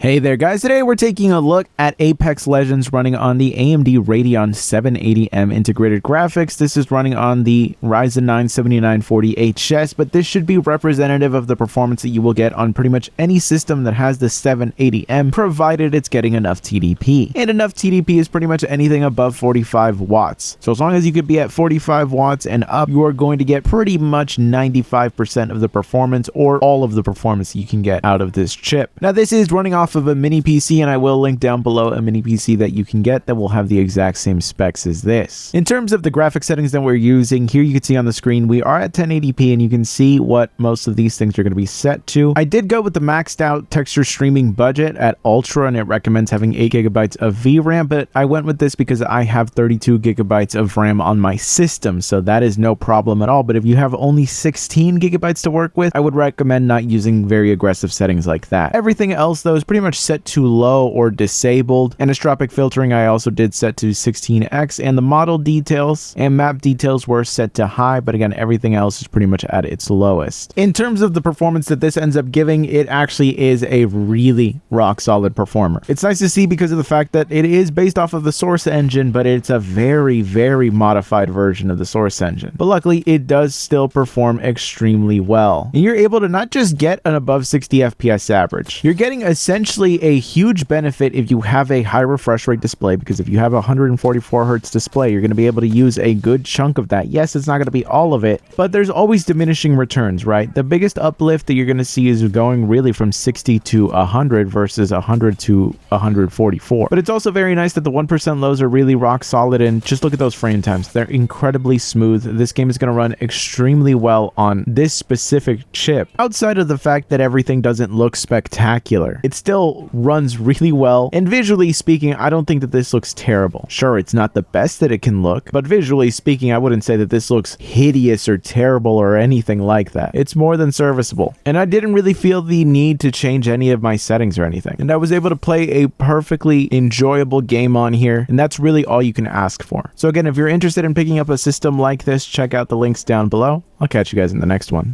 Hey there guys, today we're taking a look at Apex Legends running on the AMD Radeon 780M integrated graphics. This is running on the Ryzen 9 7940HS, but this should be representative of the performance that you will get on pretty much any system that has the 780M, provided it's getting enough TDP. And enough TDP is pretty much anything above 45 watts. So as long as you could be at 45 watts and up, you are going to get pretty much 95% of the performance, or all of the performance you can get out of this chip. Now this is running off of a mini PC, and I will link down below a mini PC that you can get that will have the exact same specs as this. In terms of the graphic settings that we're using, here you can see on the screen we are at 1080p, and you can see what most of these things are going to be set to. I did go with the maxed out texture streaming budget at Ultra, and it recommends having 8 GB of VRAM, but I went with this because I have 32 GB of RAM on my system, so that is no problem at all. But if you have only 16 GB to work with, I would recommend not using very aggressive settings like that. Everything else though is pretty much set to low or disabled. Anisotropic filtering I also did set to 16x, and the model details and map details were set to high, but again everything else is pretty much at its lowest. In terms of the performance that this ends up giving, it actually is a really rock solid performer. It's nice to see because of the fact that it is based off of the source engine, but it's a very modified version of the source engine. But luckily it does still perform extremely well. And you're able to not just get an above 60 FPS average, you're getting essentially a huge benefit if you have a high refresh rate display, because if you have a 144 Hz display, you're going to be able to use a good chunk of that. Yes, it's not going to be all of it, but there's always diminishing returns, right? The biggest uplift that you're going to see is going really from 60 to 100 versus 100 to 144. But it's also very nice that the 1% lows are really rock solid, and just look at those frame times. They're incredibly smooth. This game is going to run extremely well on this specific chip. Outside of the fact that everything doesn't look spectacular, it still runs really well, and visually speaking I don't think that this looks terrible. Sure, it's not the best that it can look, but visually speaking I wouldn't say that this looks hideous or terrible or anything like that. It's more than serviceable, and I didn't really feel the need to change any of my settings or anything, and I was able to play a perfectly enjoyable game on here, and that's really all you can ask for. So again, if you're interested in picking up a system like this, check out the links down below. I'll catch you guys in the next one.